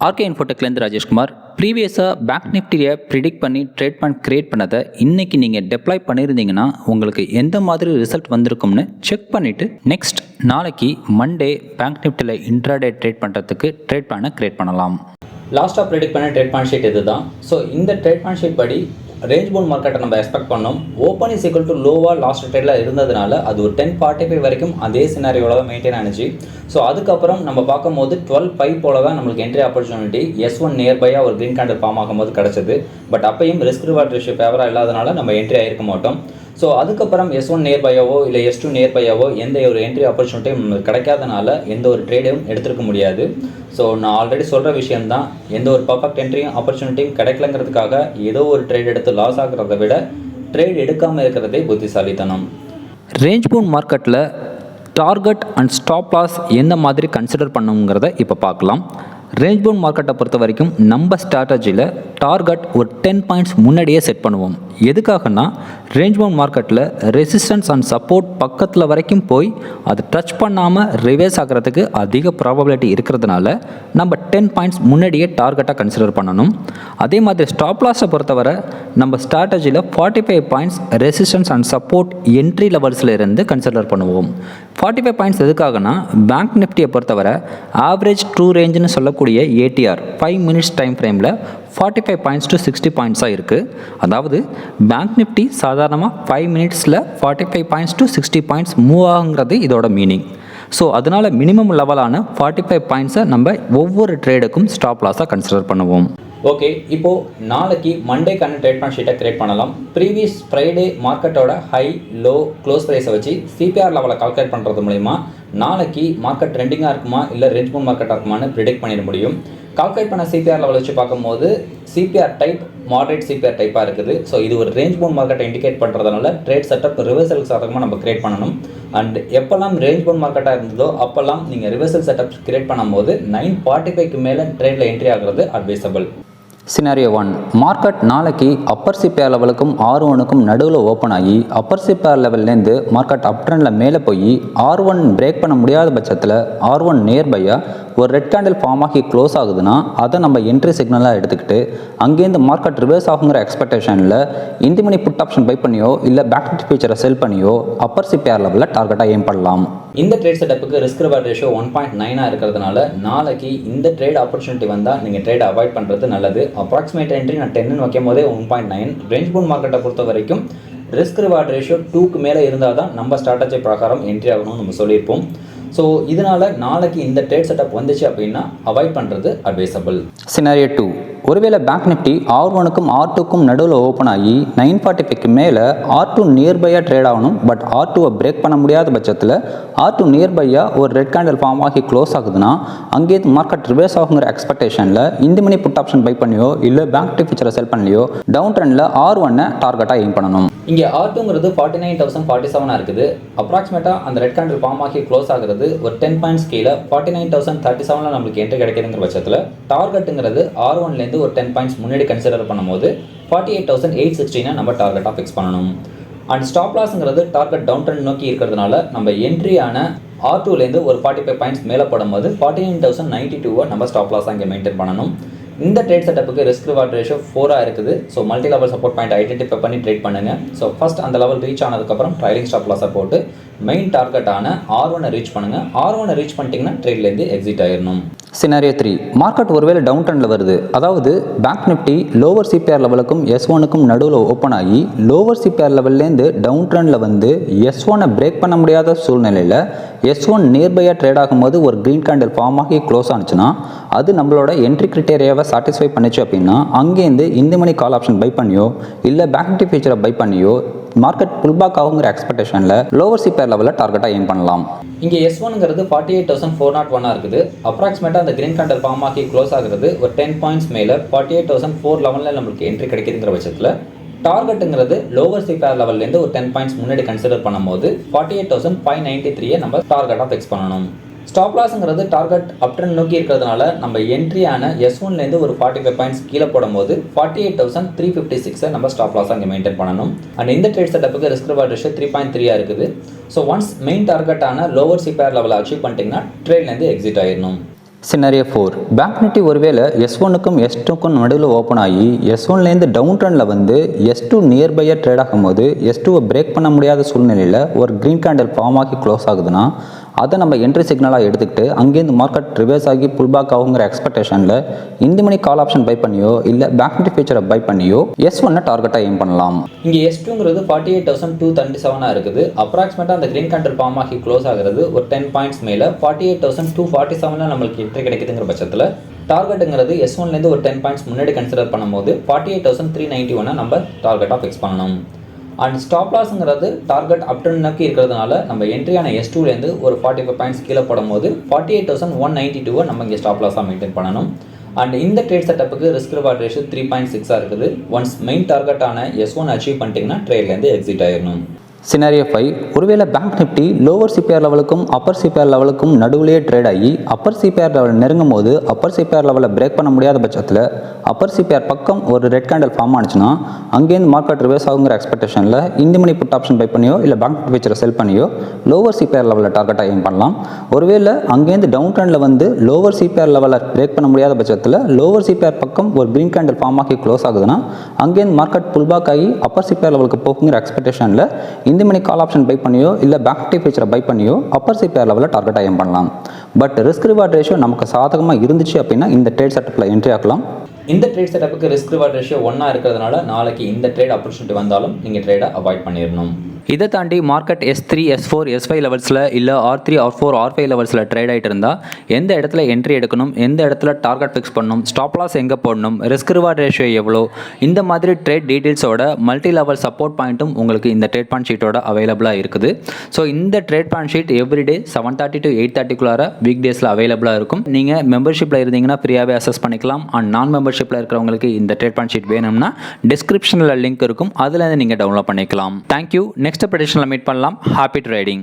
RK இன்ஃபோடெக்லேருந்து Rajeshkumar. ப்ரீவியஸாக bank நிஃப்டியை predict பண்ணி ட்ரேட் பண்ண க்ரியேட் பண்ணதை இன்றைக்கி நீங்கள் டெப்ளாய் பண்ணியிருந்தீங்கன்னா உங்களுக்கு எந்த மாதிரி ரிசல்ட் வந்திருக்கும்னு செக் பண்ணிவிட்டு நெக்ஸ்ட் நாளைக்கு மண்டே பேங்க் நிஃப்டியில் இன்ட்ராடே ட்ரேட் பண்ணுறதுக்கு ட்ரேட் பிளானை க்ரியேட் பண்ணலாம். லாஸ்ட்டாக ப்ரிடிக்ட் பண்ண ட்ரேட் பிளான் ஷீட் இது தான். ஸோ இந்த ட்ரேட் பிளான் ஷீட் படி ரேஞ்ச் பவுண்ட் மார்க்கெட்டை நம்ம எக்ஸ்பெக்ட் பண்ணோம். ஓப்பன் இஸ் ஈக்குவல் டு லோவாக லாஸ்ட் ட்ரேடில் இருந்ததுனால அது ஒரு 10:45 வரைக்கும் அதே சினாரியோவில் தான் மெயின்டைன் ஆனிச்சு. ஸோ அதுக்கப்புறம் நம்ம பார்க்கும்போது 12:05 போல தான் நம்மளுக்கு என்ட்ரி ஆப்பர்ச்சுனிட்டி S1 நியர்பையாக ஒரு க்ரீன் கேண்டில் ஃபார்ம் ஆகும்போது கிடச்சிது. பட் அப்பையும் ரிஸ்க் ரிவார்ட் ரேஷியோ ஃபேவராக இல்லாதனால நம்ம என்ட்ரி ஆகிருக்க மாட்டோம். ஸோ அதுக்கப்புறம் S1 நியர்பையாவோ இல்லை S2 நியர்பையாவோ எந்த ஒரு என்ட்ரி ஆப்பர்ச்சுனிட்டியும் நமக்கு கிடைக்காதனால எந்த ஒரு ட்ரேடையும் எடுத்துருக்க முடியாது. ஸோ நான் ஆல்ரெடி சொல்கிற விஷயந்தான், எந்த ஒரு பர்ஃபெக்ட் என்ட்ரியும் ஆப்பர்ச்சுனிட்டியும் கிடைக்கலங்கிறதுக்காக ஏதோ ஒரு ட்ரேட் எடுத்து லாஸ் ஆகிறத விட ட்ரேட் எடுக்காமல் இருக்கிறதே புத்திசாலித்தனம். ரேஞ்ச் பவுண்ட் மார்க்கெட்டில் டார்கெட் அண்ட் ஸ்டாப் லாஸ் எந்த மாதிரி கன்சிடர் பண்ணுங்கிறத இப்போ பார்க்கலாம். ரேஞ்ச் பவுண்ட் மார்க்கெட்டை பொறுத்த வரைக்கும் நம்ம ஸ்ட்ராட்டஜியில் டார்கெட் ஒரு 10 பாயிண்ட்ஸ் முன்னாடியே செட் பண்ணுவோம். எதுக்காகனா ரேஞ்ச் பவுண்ட் மார்க்கெட்டில் ரெசிஸ்டன்ஸ் அண்ட் சப்போர்ட் பக்கத்தில் வரைக்கும் போய் அது டச் பண்ணாமல் ரிவர்ஸ் ஆகிறதுக்கு அதிக ப்ராபபிலிட்டி இருக்கிறதுனால நம்ம 10 பாயிண்ட்ஸ் முன்னாடியே டார்கெட்டாக கன்சிடர் பண்ணணும். அதே மாதிரி ஸ்டாப் லாஸை பொறுத்தவரை நம்ம ஸ்ட்ராட்டஜியில் 45 points resistance and support entry லெவல்ஸில் இருந்து கன்சிடர் பண்ணுவோம். 45 பாயிண்ட்ஸ் எதுக்காகனா பேங்க் நிஃப்டியை பொறுத்தவரை ஆவரேஜ் ட்ரூ ரேஞ்சுன்னு சொல்லக்கூடிய ஏடிஆர் 5 மினிட்ஸ் டைம் ஃப்ரேமில் 45 பாயிண்ட்ஸ் டு 60 பாயிண்ட்ஸாக இருக்குது. அதாவது பேங்க் நிஃப்டி சாதாரணமாக 5 மினிட்ஸில் 45 பாயிண்ட்ஸ் டு 60 பாயிண்ட்ஸ் மூவ் ஆகுங்கிறது இதோட மீனிங். ஸோ அதனால் மினிமம் லெவலான 45 பாயிண்ட்ஸை நம்ம ஒவ்வொரு ட்ரேடுக்கும் ஸ்டாப் லாஸாக கன்சிடர் பண்ணுவோம். ஓகே, இப்போது நாளைக்கு மண்டேக்கான ட்ரேட் பிளான் ஷீட்டை கிரியேட் பண்ணலாம். ப்ரீவியஸ் ஃப்ரைடே மார்க்கெட்டோட ஹை லோ க்ளோஸ் ப்ரைஸை வச்சு சிபிஆர் லெவலில் கால்குலேட் பண்ணுறது மூலிமா நாளைக்கு மார்க்கெட் ட்ரெண்டிங்காக இருக்குமா இல்லை ரேஞ்ச் பவுண்ட் மார்க்கெட்டாக இருக்குமான்னு ப்ரிடிக்ட் பண்ணிட முடியும். கால்குலேட் பண்ண சிபிஆர் லெவல் வச்சு பார்க்கும்போது சிபிஆர் டைப் மாடரேட் சிபிஆர் டைப்பாக இருக்குது. ஸோ இது ஒரு ரேஞ்ச் பவுண்ட் மார்க்கெட்டை இண்டிகேட் பண்ணுறதுனால ட்ரேட் செட்டப் ரிவர்சல் சாதகமாக நம்ம கிரியேட் பண்ணணும். அண்ட் எப்போல்லாம் ரேஞ்ச் பவுண்ட் மார்க்கெட்டாக இருந்ததோ அப்போல்லாம் நீங்கள் ரிவர்சல் செட்டப் கிரியேட் பண்ணும்போது 9:45க்கு மேலே ட்ரேடில் என்ட்ரி ஆகிறது அட்வைசபிள். சினாரியோ 1, மார்க்கெட் நாளைக்கு அப்பர் சிபிஆர் லெவலுக்கும் R1க்கும் நடுவில் ஓப்பன் ஆகி அப்பர் சிபிஆர் லெவல்லேருந்து மார்க்கெட் அப் ட்ரெண்டில் மேலே போய் R1 பிரேக் பண்ண முடியாத பட்சத்தில் R1 நியர்பையாக ஒரு ரெட் கேண்டில் ஃபார்ம் ஆகி க்ளோஸ் ஆகுதுன்னா அதை நம்ம என்ட்ரி சிக்னலாக எடுத்துக்கிட்டு அங்கேருந்து மார்க்கெட் ரிவர்ஸ் ஆகுங்கிற எக்ஸ்பெக்டேஷனில் இந்த மணி புட் ஆப்ஷன் பை பண்ணியோ இல்லை பேக் நிஃப்டி ஃபியூச்சரை செல் பண்ணியோ அப்பர் சிபிஆர் லெவலில் டார்கெட்டாக எய்ம் பண்ணலாம். இந்த ட்ரேட் செட்டப்புக்கு ரிஸ்க் ரிவார்ட் ரேஷியோ 1.9 இருக்கிறதுனால நாளைக்கு இந்த ட்ரேட் ஆப்பர்ச்சுனிட்டி வந்தால் நீங்கள் ட்ரேட் அவாய்ட் பண்ணுறது நல்லது. அப்ராக்சிமேட் என்ட்ரி நான் 10 வைக்கும் போதே 1.9. ரேஞ்ச் பவுண்ட் மார்க்கெட்டை பொறுத்த வரைக்கும் ரிஸ்க் ரிவார்ட் ரேஷியோ 2க்கு மேலே இருந்தால் தான் நம்ம ஸ்ட்ராட்டஜி பிரகாரம் என்ட்ரி ஆகணும்னு நம்ம சொல்லியிருப்போம். ஸோ இதனால் நாளைக்கு இந்த ட்ரேட் செட்டப் வந்துச்சு அப்படின்னா அவாய்ட் பண்ணுறது அட்வைசபிள். சினாரியோ 2, ஒருவேளை பேங்க் நிஃப்டி R1க்கும் R2க்கும் நடுவில் ஓப்பன் ஆகி 9:45க்கு மேலே R2 நியர்பையாக ட்ரேட் ஆகணும். பட் R2வை பிரேக் பண்ண முடியாத பட்சத்தில் R2 நியர்பையாக ஒரு ரெட் கேண்டில் ஃபார்ம் ஆகி க்ளோஸ் ஆகுதுன்னா அங்கேருந்து மார்க்கெட் ரிவர்ஸ் ஆகுங்கிற எக்ஸ்பெக்டேஷனில் இந்த மணி புட் ஆப்ஷன் பை பண்ணியோ இல்லை பேங்க் நிஃப்டி ஃபியூச்சரை செல் பண்ணியோ டவுன் ட்ரெண்டில் R1 டார்கெட்டாக எய்ம் பண்ணணும். இங்கே R2ங்கிறது 49,047 இருக்குது. அப்ராக்சிமேட்டாக அந்த ரெட் கேண்டில் ஃபார்ம் ஆகி க்ளோஸ் ஆகுறது ஒரு 10 பாயிண்ட்ஸ் கீழே 49,037 நம்மளுக்கு என்ட்ரி கிடைக்குதுங்கிற பட்சத்தில் டார்கெட்டுங்கிறது R1லேருந்து ஒரு 10 பாயிண்ட்ஸ் முன்னாடி கன்சிடர் பண்ணும்போது 48,816 நம்ம டார்கெட்டாக ஃபிக்ஸ் பண்ணணும். அண்ட் ஸ்டாப் லாஸ்ங்கிறது டார்கெட் டவுன் ட்ரெண்ட் நோக்கி இருக்கிறதுனால நம்ம என்ட்ரியான R2லேருந்து ஒரு 45 பாயிண்ட்ஸ் மேலே போடும்போது 49,092 நம்ம ஸ்டாப் லாஸாக இங்கே மெயின்டைன் பண்ணணும். இந்த ட்ரேட் செட்டப்புக்கு ரிஸ்க் ரிவார்ட் ரேஷியோ 4 இருக்குது. So multi level support point identify பண்ணி ட்ரேட் பண்ணுங்கள். ஸோ ஃபஸ்ட் அந்த லெவல் ரீச் ஆனதுக்கப்புறம் ட்ரைலிங் ஸ்டாப் லாஸை போட்டு மெயின் டார்கெட்டான R1 ரீச் பண்ணுங்கள். R1 ரீச் பண்ணிட்டீங்கன்னா ட்ரேட்லேருந்து எக்ஸிட் ஆயிடணும். சினாரியோ 3, மார்க்கெட் ஒருவேளை டவுன் ட்ரெண்டில் வருது. அதாவது பேங்க் நிஃப்டி லோவர் சிபிஆர் லெவலுக்கும் S1க்கும் நடுவில் ஓப்பன் ஆகி லோவர் சிபிஆர் லெவல்லேருந்து டவுன் ட்ரெண்டில் வந்து S1 பிரேக் பண்ண முடியாத சூழ்நிலையில் S1 நியர்பையாக ட்ரேட் ஆகும்போது ஒரு க்ரீன் கேண்டில் ஃபார்ம் ஆகி க்ளோஸ் ஆனிச்சுன்னா அது நம்மளோட என்ட்ரி கிரிட்டேரியாவை சாட்டிஸ்ஃபை பண்ணிச்சு அப்படின்னா அங்கேருந்து இந்த மணி கால் ஆப்ஷன் பை பண்ணியோ இல்லை பேங்க் நிஃப்டி ஃபியூச்சரை பை பண்ணியோ மார்க்கெட் புல்பேக் ஆகுங்கிற எக்ஸ்பெக்டேஷனில் லோவர் சிபிஆர் லெவலில் டார்கெட்டாக எய்ம் பண்ணலாம். இங்கே S1ங்கிறது 48,401 இருக்குது. அப்ராக்சிமேட்டாக அந்த கிரீன் கேண்டில் ஃபார்ம் ஆகி க்ளோஸ் ஆகிறது ஒரு 10 பாயிண்ட்ஸ் மேலே 48,411 நம்மளுக்கு என்ட்ரி கிடைக்குதுங்கிற பட்சத்தில் டார்கெட்டுங்கிறது லோவர் சிபிஆர் லெவல்லேருந்து ஒரு 10 பாயிண்ட்ஸ் முன்னாடி கன்சிடர் பண்ணும்போது 48,593 நம்ம டார்கெட்டாக ஃபிக்ஸ் பண்ணணும். ஸ்டாப் லாஸ்ங்கிறது டார்கெட் அப் ட்ரெண்ட் நோக்கி இருக்கிறதுனால நம்ம என்ட்ரியான S1லேருந்து ஒரு 45 பாயிண்ட்ஸ் கீழே போடும்போது 48,356 நம்ம ஸ்டாப் லாஸாக இங்கே மெயின்டைன் பண்ணணும். அண்ட் இந்த ட்ரேட் செட்டப்புக்கு ரிஸ்க் ரிவார்ட் ரேஷியோ 3.3 இருக்குது. ஸோ ஒன்ஸ் மெயின் டார்கெட்டான லோவர் சிபிஆர் லெவலில் அச்சீவ் பண்ணிட்டீங்கன்னா ட்ரேட்லேருந்து எக்ஸிட் ஆயிடணும். சினாரியோ 4 பேங்க் நிஃப்டி ஒருவேளை S1க்கும் S2க்கும் நடுவில் ஓப்பன் ஆகி S1லேருந்து டவுன் ட்ரெண்டில் வந்து S2 நியர்பையாக ட்ரேட் ஆகும்போது S2வை பிரேக் பண்ண முடியாத சூழ்நிலையில் ஒரு க்ரீன் கேண்டில் ஃபார்ம் ஆகி க்ளோஸ் ஆகுதுன்னா அதை நம்ம என்ட்ரி சிக்னலாக எடுத்துக்கிட்டு அங்கேருந்து மார்க்கெட் ரிவர்ஸ் ஆகி புல் பேக் ஆகுங்கிற எக்ஸ்பெக்டேஷனில் இந்த மணி கால் ஆப்ஷன் பை பண்ணியோ இல்லை பேங்க் நிஃப்டி ஃபியூச்சரை பை பண்ணியோ S1 டார்கெட்டாக எய்ம் பண்ணலாம். இங்கே S2ங்கிறது 48,237 இருக்குது. அப்ராக்சிமேட்டாக அந்த கிரீன் கேண்டில் ஃபார்ம் ஆகி க்ளோஸ் ஆகிறது ஒரு 10 பாயிண்ட்ஸ் மேலே 48,247 நம்மளுக்கு என்ட்ரி கிடைக்குதுங்கிற பட்சத்தில் டார்கெட்டுங்கிறது S1லேருந்து ஒரு 10 பாயிண்ட்ஸ் முன்னாடி கன்சிடர் பண்ணும்போது 48,391 நம்ம டார்கெட்டாக ஃபிக்ஸ் பண்ணணும். அண்ட் ஸ்டாப் லாஸ்ங்கிறது டார்கெட் அப் ட்ரெண்ட் நோக்கி இருக்கிறதுனால நம்ம என்ட்ரியான S2லேருந்து ஒரு 45 பாயிண்ட்ஸ் கீழே போடும்போது 48,192 நம்ம இங்கே ஸ்டாப் லாஸாக மெயின்டைன் பண்ணணும். அண்ட் இந்த ட்ரேட் செட்டப்புக்கு ரிஸ்க் ரிவார்ட் ரேஷியோ 3.6 இருக்குது. ஒன்ஸ் மெயின் டார்கெட்டான S1 அச்சீவ் பண்ணிட்டீங்கன்னா ட்ரேட்லேருந்து எக்ஸிட் ஆயிடணும். சினாரியோ 5 ஒருவேளை பேங்க் நிஃப்டி லோவர் சிபிஆர் லெவலுக்கும் அப்பர் சிபிஆர் லெவலுக்கும் நடுவிலேயே ட்ரேட் ஆகி அப்பர் சிபிஆர் லெவல் நெருங்கும் போது அப்பர் சிபிஆர் லெவலில் பிரேக் பண்ண முடியாத பட்சத்தில் அப்பர் சிபிஆர் பக்கம் ஒரு ரெட் கேண்டில் ஃபார்ம் ஆனிச்சுன்னா அங்கேருந்து மார்க்கெட் ரிவர்ஸ் ஆகுங்கிற எக்ஸ்பெக்டேஷனில் இந்த மணி புட் ஆப்ஷன் பை பண்ணியோ இல்லை பேங்க் ஃபியூச்சரை செல் பண்ணியோ லோவர் சிபிஆர் லெவலில் டார்கெட்டாக எய்ம் பண்ணலாம். ஒருவேளை அங்கேருந்து டவுன் ட்ரெண்டில் வந்து லோவர் சிபிஆர் லெவலில் பிரேக் பண்ண முடியாத பட்சத்தில் லோவர் சிபிஆர் பக்கம் ஒரு கிரீன் கேண்டில் ஃபார்ம் ஆகி க்ளோஸ் ஆகுதுன்னா அங்கேருந்து மார்க்கெட் புல் பேக் ஆகி அப்பர் சிபிஆர் லெவலுக்கு போகுங்கிற எக்ஸ்பெக்டேஷனில் இந்த மணி கால் ஆப்ஷன் பை பண்ணியோ இல்லை பேங்க் நிஃப்டி ஃபியூச்சரை பை பண்ணியோ அப்பர் சிபிஆர் லெவலில் டார்கெட்டாக எய்ம் பண்ணலாம். பட் ரிஸ்க் ரிவார்ட் ரேஷியோ நமக்கு சாதகமாக இருந்துச்சு அப்படின்னா இந்த ட்ரேட் செட்டப்பில் என்ட்ரி ஆகலாம். இந்த ட்ரேட் செட்டப்புக்கு ரிஸ்க் ரிவார்ட் ரேஷியோ 1 இருக்கிறதுனால நாளைக்கு இந்த ட்ரேட் ஆப்பர்ச்சுனிட்டி வந்தாலும் நீங்கள் ட்ரேடை அவாய்ட் பண்ணிடணும். இதை தாண்டி மார்க்கெட் S3, S4, S5 லெவல்ஸில் இல்லை R3, R4, R5 லெவல்ஸில் ட்ரேட் ஆகிட்டு இருந்தால் எந்த இடத்துல என்ட்ரி எடுக்கணும், எந்த இடத்துல டார்கெட் ஃபிக்ஸ் பண்ணணும், ஸ்டாப் லாஸ் எங்கே போடணும், ரிஸ்க் ரிவார்ட் ரேஷியோ எவ்வளோ, இந்த மாதிரி ட்ரேட் டீட்டெயில்ஸோட மல்டி லெவல் சப்போர்ட் பாயிண்ட்டும் உங்களுக்கு இந்த ட்ரேட் பாயிண்ட் ஷீட்டோட அவைலபிளாக இருக்குது. ஸோ இந்த trade point sheet everyday 7:30 to 8:30 week டேஸில் அவைலபிளாக இருக்கும். நீங்கள் மெம்பர்ஷிப்பில் இருந்தீங்கன்னா ஃப்ரீயாகவே அக்சஸ் பண்ணிக்கலாம். அண்ட் நான் மெம்பர்ஷிப்பில் இருக்கிறவங்களுக்கு இந்த ட்ரேட் பாயிண்ட் ஷீட் வேணும்னா டிஸ்கிரிப்ஷனில் லிங்க் இருக்கும், அதில் நீங்கள் டவுன்லோட் பண்ணிக்கலாம். தேங்க்யூ. நெக்ஸ்ட் ப்ரெடிக்ஷனில் மீட் பண்ணலாம். Happy trading.